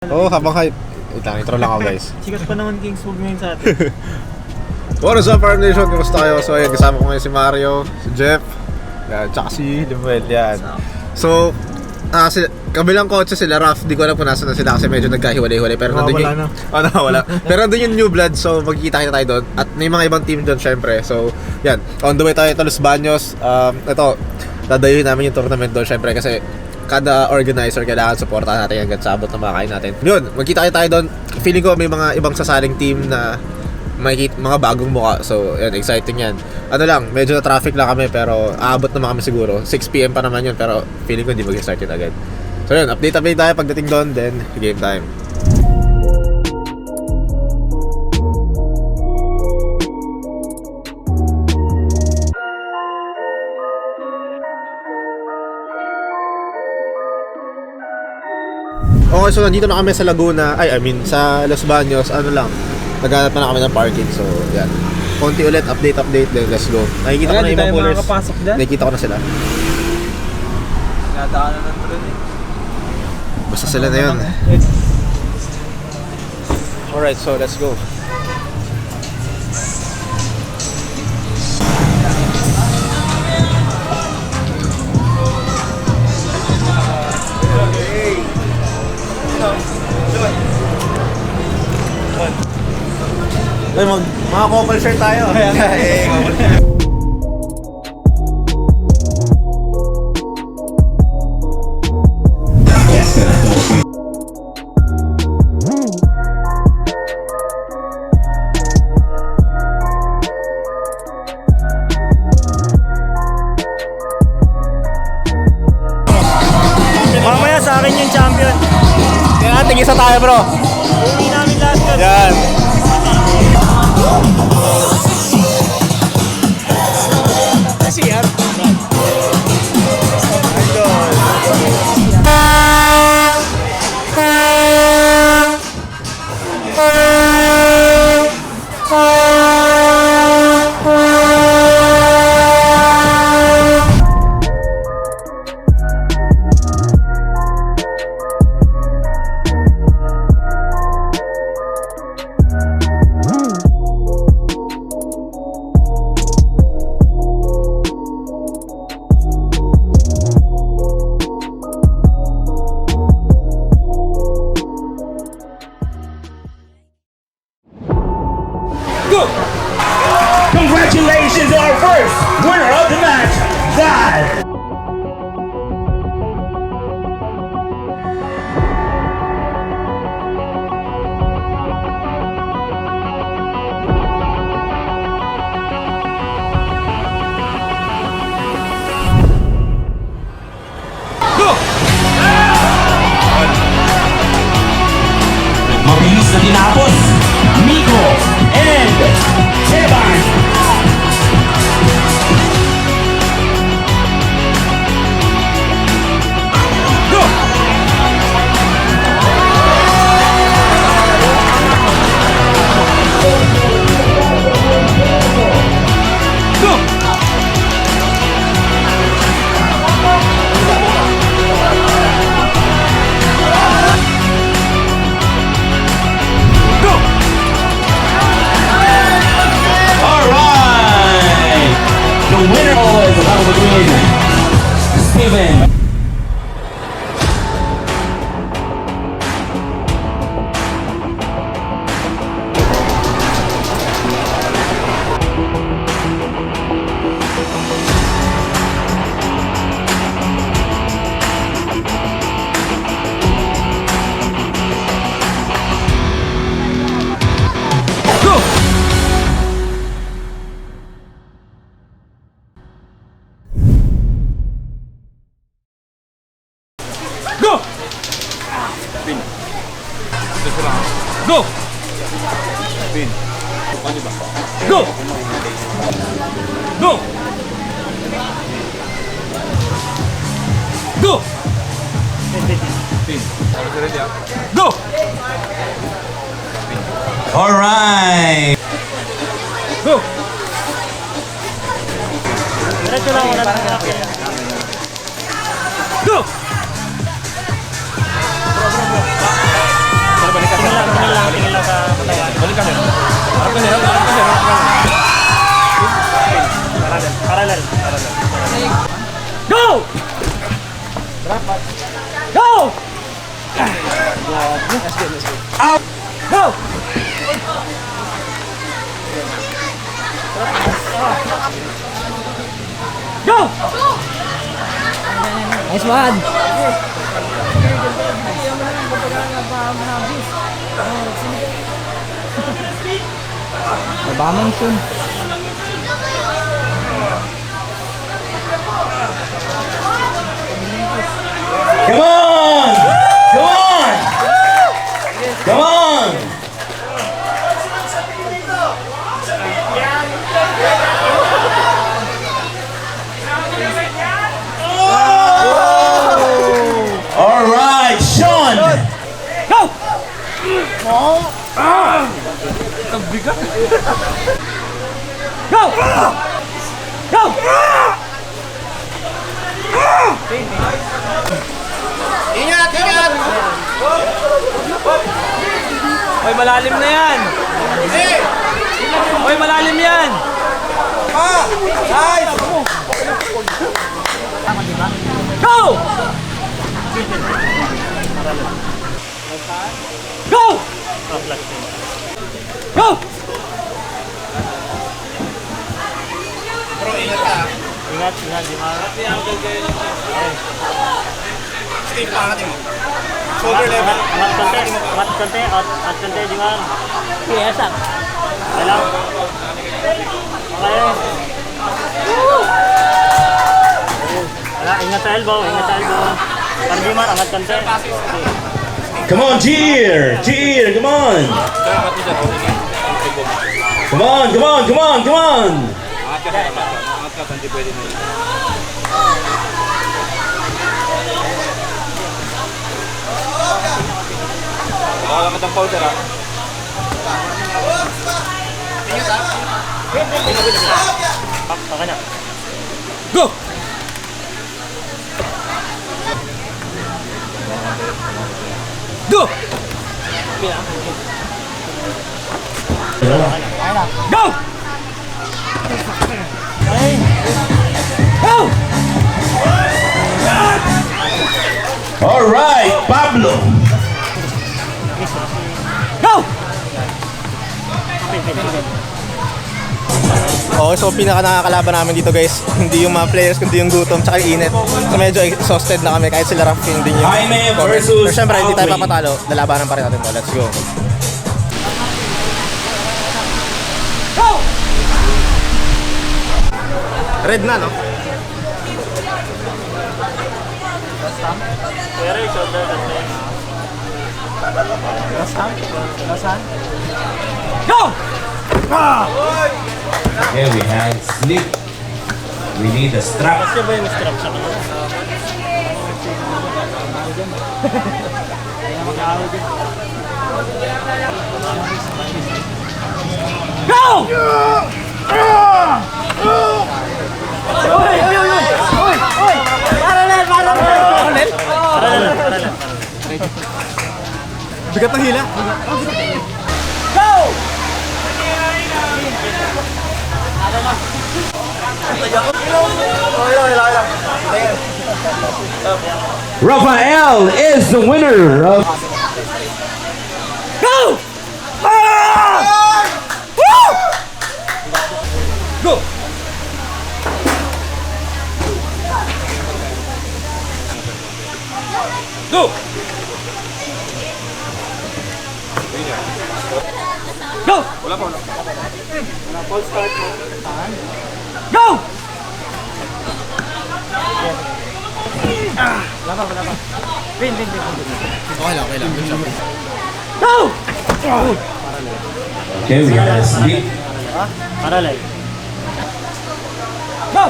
Oo, habang hype. Wait lang, intro lang ako guys. Sikat pa naman Kingsburg ngayon sa atin. What is up, Farm Nation? Kumusta kayo? So, ayun, kasama ko ngayon si Mario, si Jeff, yan, tsaka si Limuel, yan. So, kabilang kotse sila, Raf, di ko alam kung nasa na sila kasi medyo nagkahiwalay-hiwalay. Pero nandun yung... Wala. Pero nandun yung New Blood, so magkikita kita tayo doon. At may mga ibang team doon, syempre. So, yan, on the way tayo to Los Baños. Ito, dadayuhin namin yung tournament doon, syempre, kasi kada organizer kailangan supportahan natin hanggang sa abot na makakain natin. Yun, magkita tayo doon. Feeling ko may mga ibang sasaling team na makikita, mga bagong mukha. So, yan, exciting yan. Ano lang, medyo na traffic lang kami pero aabot naman kami siguro. 6 PM pa naman yun pero feeling ko hindi mag-start yun agad. So yun, update tayo pagdating doon, then game time. Okay, so nandito na kami sa Laguna, sa Los Baños, ano lang, naghanap na kami ng parking, so yan. Konti ulit, update, then let's go. Nakikita ko na yung mga pullers, nakikita ko na sila. Nadaanan na rin eh. Basta sila na yun. Alright, so let's go. Ay, mga couple shirt tayo. Hey, couple shirt. Mamaya sa akin yung champion. Kaya tigisa tayo, bro. Hindi namin last cut. Yan. Kasi yan. Congratulations, our first winner of the match, God. Mabilis na tinapos, Miko and Teban. The winner is the battle between Steven. Go! Go! Go! Go! Go! Go! All right. Go! Diretso lang, wala lang. Go! Out! Go! Go! Nice one! Nabamang soon. Come on! Come on! Come on! All right, Sean! Go! Go! Go! Ingat! Ingat! Hoy, malalim na yan! Hoy, malalim yan! Nice! Go! Go! Go! Ingat, ingat, di ba? Steve, pangatin mo. Shoulder level. Angat konti, di ba? Yes, sir. Hello? Okay. Wala, ingat sa elbow, Parang di man, angat konti. Come on, cheer! Cheer! Come on! Come on, come on, come on, come on! Makakamat ang powder ha. Okay na. Go! Go! Go! Go! All right, Pablo! Go! Okay, so pinaka nakakalaban namin dito guys, hindi yung mga players kundi yung gutom tsaka yung init. So medyo exhausted na kami kahit sila Rafi hindi yung Jaime comment. versus Pero syempre hindi tayo Alvin. papatalo, lalabanan pa rin natin to. Let's go. Go! Red na no? Pero yung shoulder Go! Okay, we have sleep. We need a strap. Kasi ba yung strap sa kanila? Go! Oy! Parallel! Bigat ng hila. Go! Rafael is the winner of Go! Ah! Woo! Go! Go! Go! Wala pa. Go! Okay lang, okay lang. Good job. Go! Okay, we have sleep. Parallel. Go!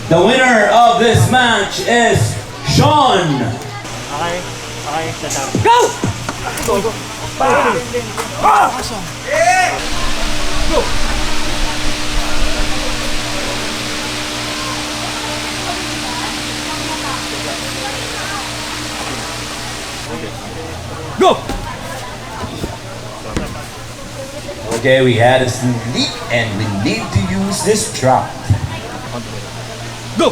The winner of this match is Sean. Okay. Okay, set up. Go! Go! Go! Go! Okay, we had a sneak and we need to use this drop. Go!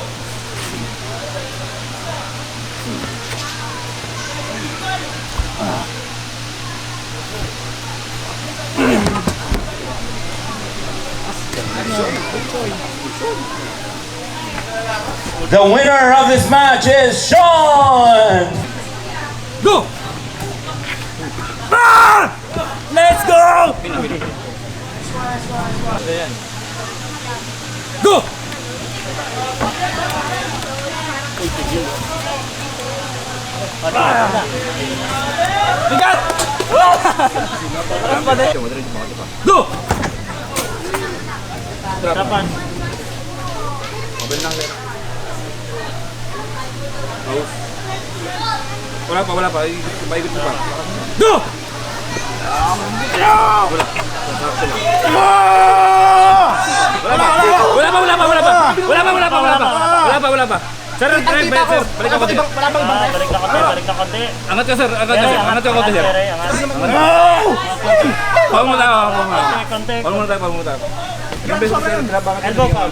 The winner of this match is Sean! Go! Ah! Let's go! Go! Bigat! Go! Harapan. Wala pa. Ipaikot mo pa. Go! Wala pa. Sir, balik ka konti. Balik na konti. Angat ka, sir. Angat ka konti, sir. Pawang mo tayo. Konti. Pawang mo tayo. Yung beses, sir, grabangan. Elbow foul.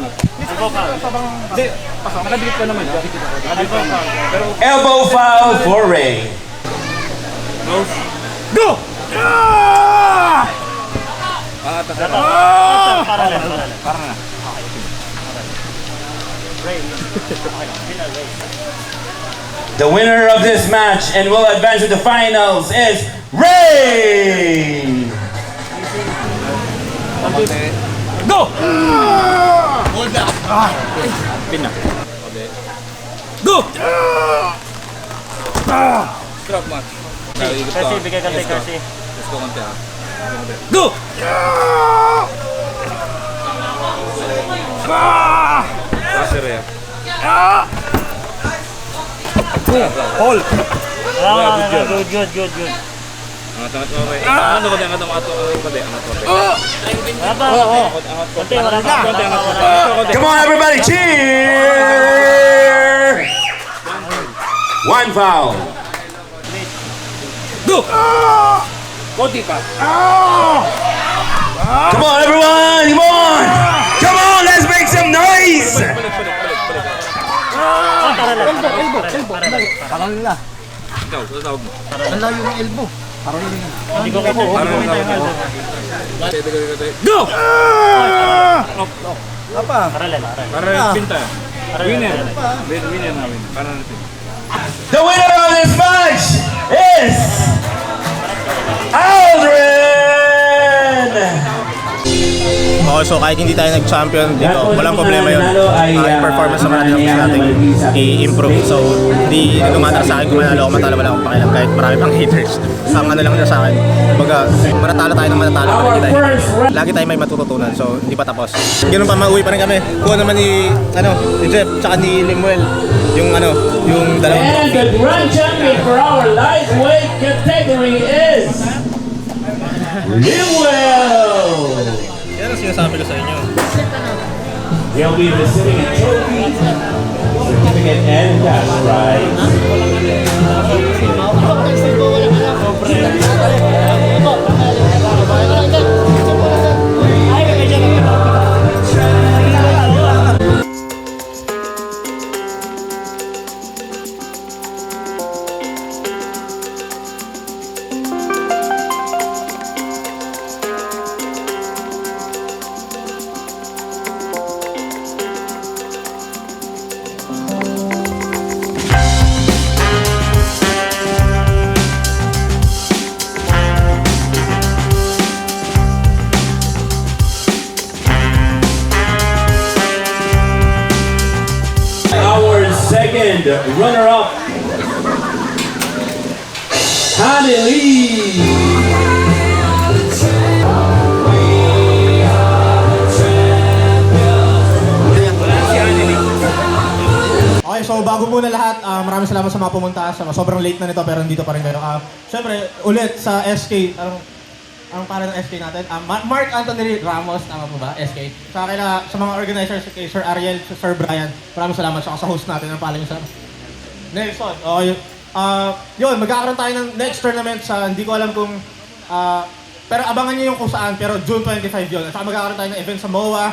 Hindi, nakadikit ka naman. Pero, Elbow foul for Ray. Go! angat ka, sir. Parallel. Parang na. The winner of this match and will advance to the finals is Ray! Go! Pin na. Go! Drop match. Ikot Kasi, ka. bigay konti kasi. Let's go konti, ha. Go! Kasi, Rea. Hold! Good. Angat mo, Rea. Angat mo, angat mo. Wala pa. Konti, wala pa. Come on, everybody, cheer! One foul. Go! Konti pa. Come on, everyone! Come on, let's make some noise! Parang nila. Ikaw, tawag mo. Ang layo ng elbow. Hindi ko kita. Go! Apa? Parallel. Para pinta. Winner. Winner namin. Para natin. The winner of this match is Aldrin! Okay, so kahit hindi tayo nag-champion dito, walang problema yun. Yung performance naman natin ang gusto natin i-improve. So, hindi lumatar sa akin kung manalo ako, matalo wala akong pakialam kahit marami pang haters. Ang ano lang niya sa akin, kumbaga, manatalo tayo ng manatalo pa rin tayo. Lagi tayo may matututunan, so hindi pa tapos. Ganun pa, mauwi pa rin kami. Kuha naman ni Jeff, tsaka ni Limuel, yung dalawang And the grand champion for our lightweight category is Limuel! Yan ang sinasabi ko sa inyo. He'll be receiving a trophy, certificate, and cash prize. Second runner-up, Honey Lee. Okay, so bago muna lahat, maraming salamat sa mga pumunta. Sobrang late na nito pero dito pa rin kayo. Siyempre, ulit sa SK, ang pangalan ng SK natin? Mark Anthony Ramos, tama po ba? SK. Sa mga organizers, kay Sir Ariel, Sir Brian, maraming salamat sa host natin. Ang pangalan niyo, Sir? Nelson. Okay. Yun, magkakaroon tayo ng next tournament sa, hindi ko alam kung, pero abangan nyo yung kung saan, pero June 25 yun. At saka magkakaroon tayo ng event sa MOA,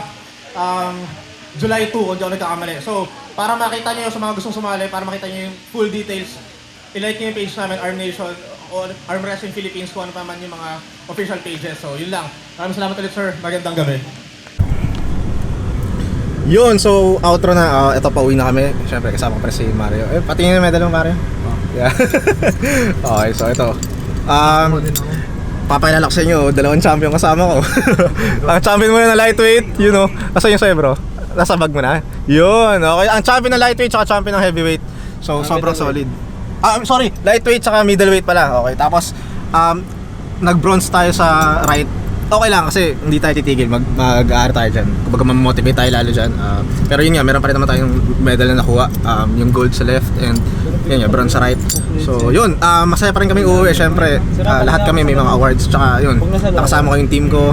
July 2, kung di ako nagkakamali. So, para makita nyo sa mga gustong sumali, para makita nyo yung full details, ilike nyo yung page namin, Arm Nation, o Arm Wrestling Philippines, kung ano pa man yung mga official pages. So, yun lang. Maraming salamat ulit, sir. Magandang gabi. Yun, so outro na. Ito, pauwi na kami. Siyempre, kasama ko pa si Mario. Patingin yung medal mo, Mario. Yeah. Okay, so ito. Papakilala ko sa inyo, 2 champion kasama ko. Ang champion mo na lightweight, you know. Asa yung sa'yo, bro? Nasa bag mo na. Yun, okay. Ang champion ng lightweight tsaka champion ng heavyweight. So, sobrang solid. Sorry, lightweight tsaka middleweight pala. Okay, tapos nag-bronze tayo sa right. Okay lang kasi hindi tayo titigil, mag-aara tayo dyan. Kumbaga ma-motivate tayo lalo dyan. Pero yun nga, meron pa rin naman tayong medal na nakuha. Yung gold sa left and yun nga, bronze sa right. So yun, masaya pa rin kami uuwi. Siyempre, lahat kami may mga awards. Tsaka yun, nakasama ko yung team ko.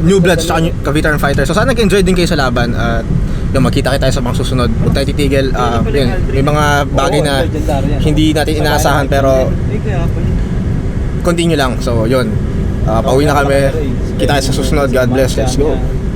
New Bloods, tsaka ka-veteran fighter. So sana nag-enjoy din kayo sa laban. At yung magkita tayo sa mga susunod. Huwag tayo titigil. Yun, may mga bagay na hindi natin inaasahan pero continue lang. So yun, pauwi na kami. Kita tayo sa susunod. God bless. Let's go.